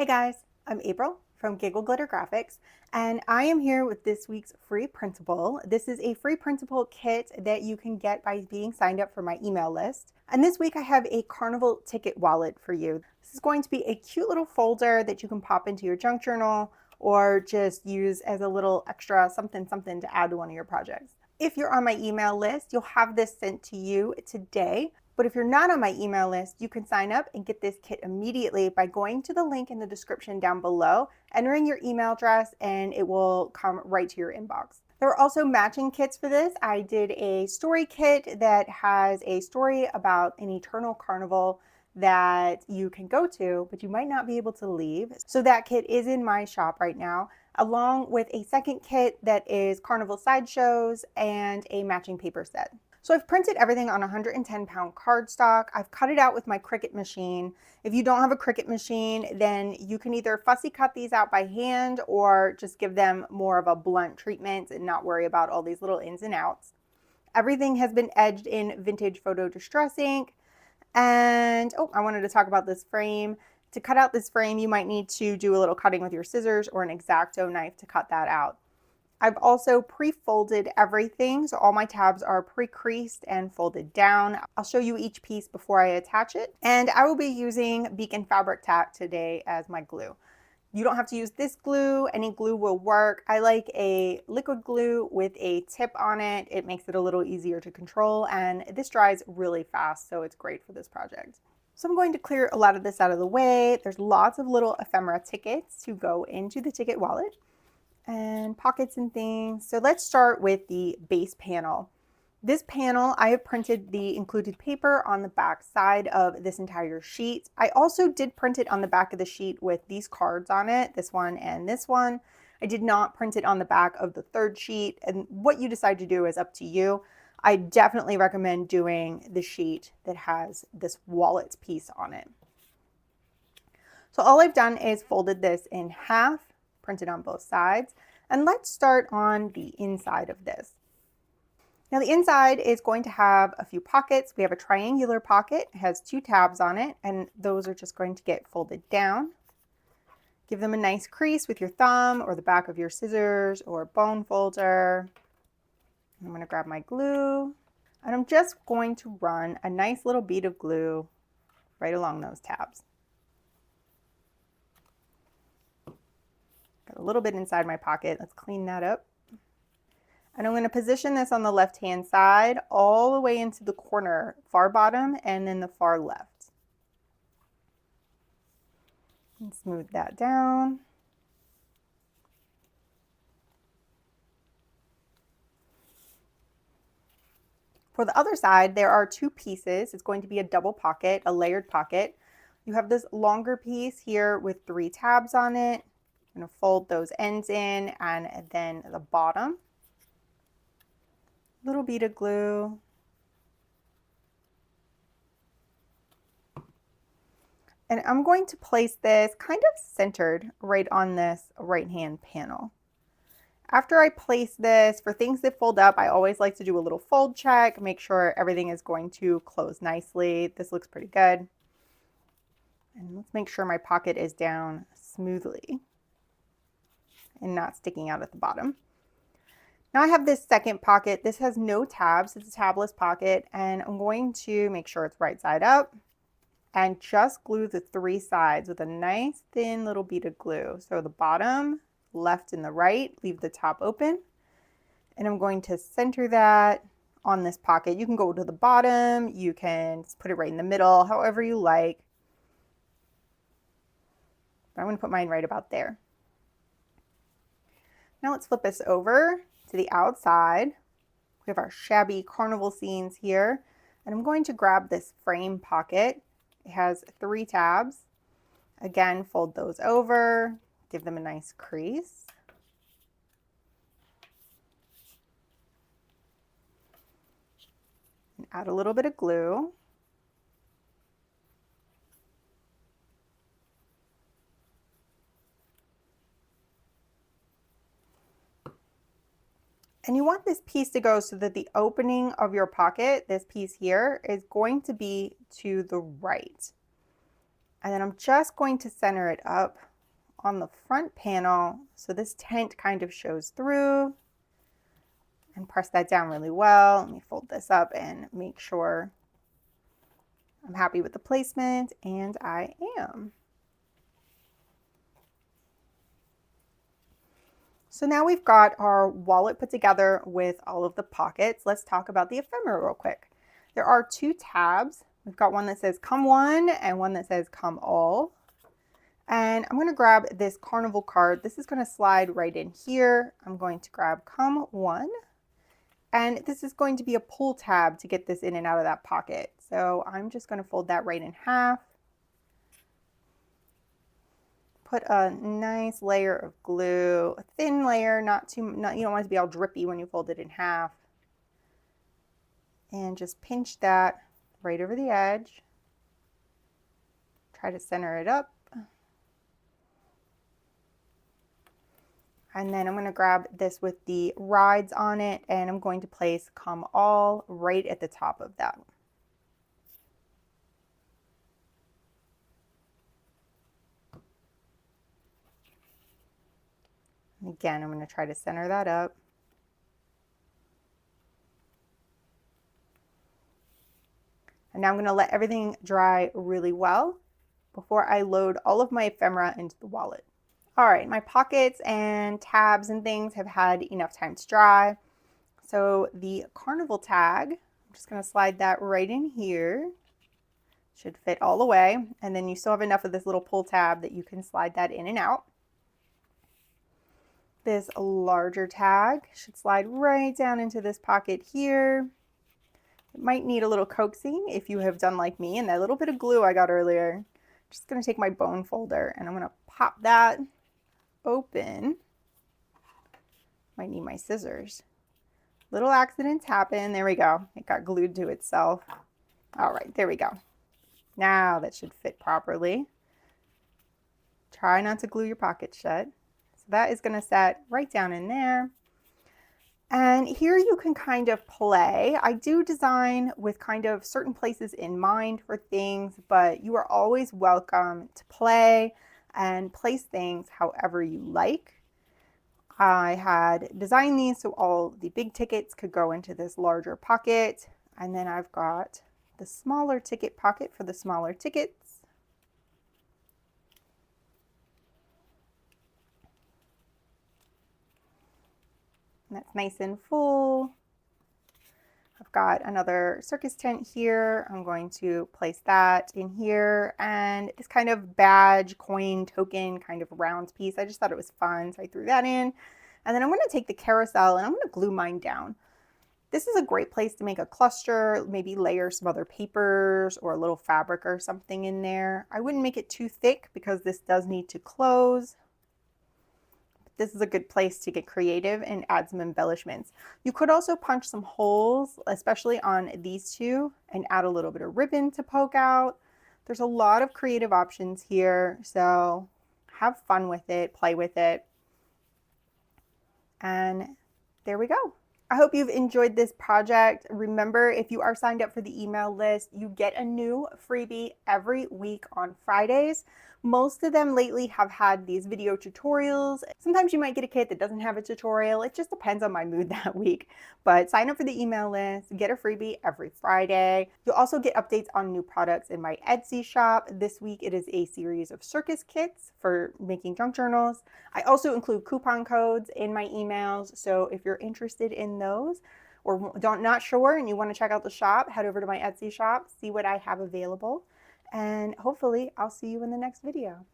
Hey guys, I'm April from Giggle Glitter Graphics, and I am here with this week's free printable. This is a free printable kit that you can get by being signed up for my email list. And this week I have a Carnival ticket wallet for you. This is going to be a cute little folder that you can pop into your junk journal or just use as a little extra something to add to one of your projects. If you're on my email list, you'll have this sent to you today. But if you're not on my email list, you can sign up and get this kit immediately by going to the link in the description down below, entering your email address, and it will come right to your inbox. There are also matching kits for this. I did a story kit that has a story about an eternal carnival that you can go to, but you might not be able to leave. So that kit is in my shop right now, along with a second kit that is Carnival sideshows and a matching paper set. So I've printed everything on 110-pound cardstock. I've cut it out with my Cricut machine. If you don't have a Cricut machine, then you can either fussy cut these out by hand or just give them more of a blunt treatment and not worry about all these little ins and outs. Everything has been edged in vintage photo distress ink. And I wanted to talk about this frame. To cut out this frame, you might need to do a little cutting with your scissors or an X-Acto knife to cut that out. I've also pre-folded everything, so all my tabs are pre-creased and folded down. I'll show you each piece before I attach it. And I will be using Beacon Fabric Tack today as my glue. You don't have to use this glue, any glue will work. I like a liquid glue with a tip on it. It makes it a little easier to control, and this dries really fast, so it's great for this project. So I'm going to clear a lot of this out of the way. There's lots of little ephemera tickets to go into the ticket wallet and pockets and things. So let's start with the base panel. This panel, I have printed the included paper on the back side of this entire sheet. I also did print it on the back of the sheet with these cards on it, this one and this one. I did not print it on the back of the third sheet, and what you decide to do is up to you. I definitely recommend doing the sheet that has this wallet piece on it. So all I've done is folded this in half, printed on both sides, and let's start on the inside of this. Now the inside is going to have a few pockets. We have a triangular pocket, it has 2 tabs on it, and those are just going to get folded down. Give them a nice crease with your thumb or the back of your scissors or bone folder. I'm going to grab my glue, and I'm just going to run a nice little bead of glue right along those tabs. Got a little bit inside my pocket. Let's clean that up. And I'm going to position this on the left-hand side all the way into the corner, far bottom and then the far left. And smooth that down. For the other side, there are 2 pieces. It's going to be a double pocket, a layered pocket. You have this longer piece here with 3 tabs on it. I'm going to fold those ends in, and then the bottom. Little bead of glue. And I'm going to place this kind of centered right on this right-hand panel. After I place this, for things that fold up, I always like to do a little fold check, make sure everything is going to close nicely. This looks pretty good. And let's make sure my pocket is down smoothly and not sticking out at the bottom. Now I have this second pocket. This has no tabs. It's a tabless pocket, and I'm going to make sure it's right side up and just glue the 3 sides with a nice thin little bead of glue. So the bottom, left and the right, leave the top open. And I'm going to center that on this pocket. You can go to the bottom, you can put it right in the middle, however you like. But I'm going to put mine right about there. Now let's flip this over to the outside. We have our shabby carnival scenes here, and I'm going to grab this frame pocket. It has 3 tabs. Again, fold those over, give them a nice crease. And add a little bit of glue. And you want this piece to go so that the opening of your pocket, this piece here, is going to be to the right. And then I'm just going to center it up on the front panel so this tent kind of shows through, and press that down really well. Let me fold this up and make sure I'm happy with the placement, and I am. So now we've got our wallet put together with all of the pockets. Let's talk about the ephemera real quick. There are two tabs. We've got one that says come one and one that says come all. And I'm going to grab this Carnival card. This is going to slide right in here. I'm going to grab come one. And this is going to be a pull tab to get this in and out of that pocket. So I'm just going to fold that right in half. Put a nice layer of glue, a thin layer, you don't want it to be all drippy when you fold it in half. And just pinch that right over the edge. Try to center it up. And then I'm going to grab this with the rides on it, and I'm going to place come all right at the top of that. And again, I'm going to try to center that up. And now I'm going to let everything dry really well before I load all of my ephemera into the wallet. All right, my pockets and tabs and things have had enough time to dry. So the Carnival tag, I'm just going to slide that right in here. Should fit all the way. And then you still have enough of this little pull tab that you can slide that in and out. This larger tag should slide right down into this pocket here. It might need a little coaxing if you have done like me, and that little bit of glue I got earlier. I'm just going to take my bone folder and I'm going to pop that open. Might need my scissors. Little accidents happen. There we go. It got glued to itself. All right, there we go. Now that should fit properly. Try not to glue your pocket shut. So that is going to set right down in there. And here you can kind of play. I do design with kind of certain places in mind for things, but you are always welcome to play and place things however you like. I had designed these so all the big tickets could go into this larger pocket. And then I've got the smaller ticket pocket for the smaller tickets. And that's nice and full. I've got another circus tent here. I'm going to place that in here, and this kind of badge, coin, token kind of round piece. I just thought it was fun, so I threw that in. And then I'm going to take the carousel and I'm going to glue mine down. This is a great place to make a cluster, maybe layer some other papers or a little fabric or something in there. I wouldn't make it too thick because this does need to close. This is a good place to get creative and add some embellishments. You could also punch some holes, especially on these two, and add a little bit of ribbon to poke out. There's a lot of creative options here, so have fun with it, play with it. And there we go. I hope you've enjoyed this project. Remember, if you are signed up for the email list, you get a new freebie every week on Fridays. Most of them lately have had these video tutorials. Sometimes you might get a kit that doesn't have a tutorial. It just depends on my mood that week. But sign up for the email list, get a freebie every Friday. You'll also get updates on new products in my Etsy shop. This week it is a series of circus kits for making junk journals. I also include coupon codes in my emails, so if you're interested in those or not sure and you want to check out the shop, head over to my Etsy shop, see what I have available. And hopefully I'll see you in the next video.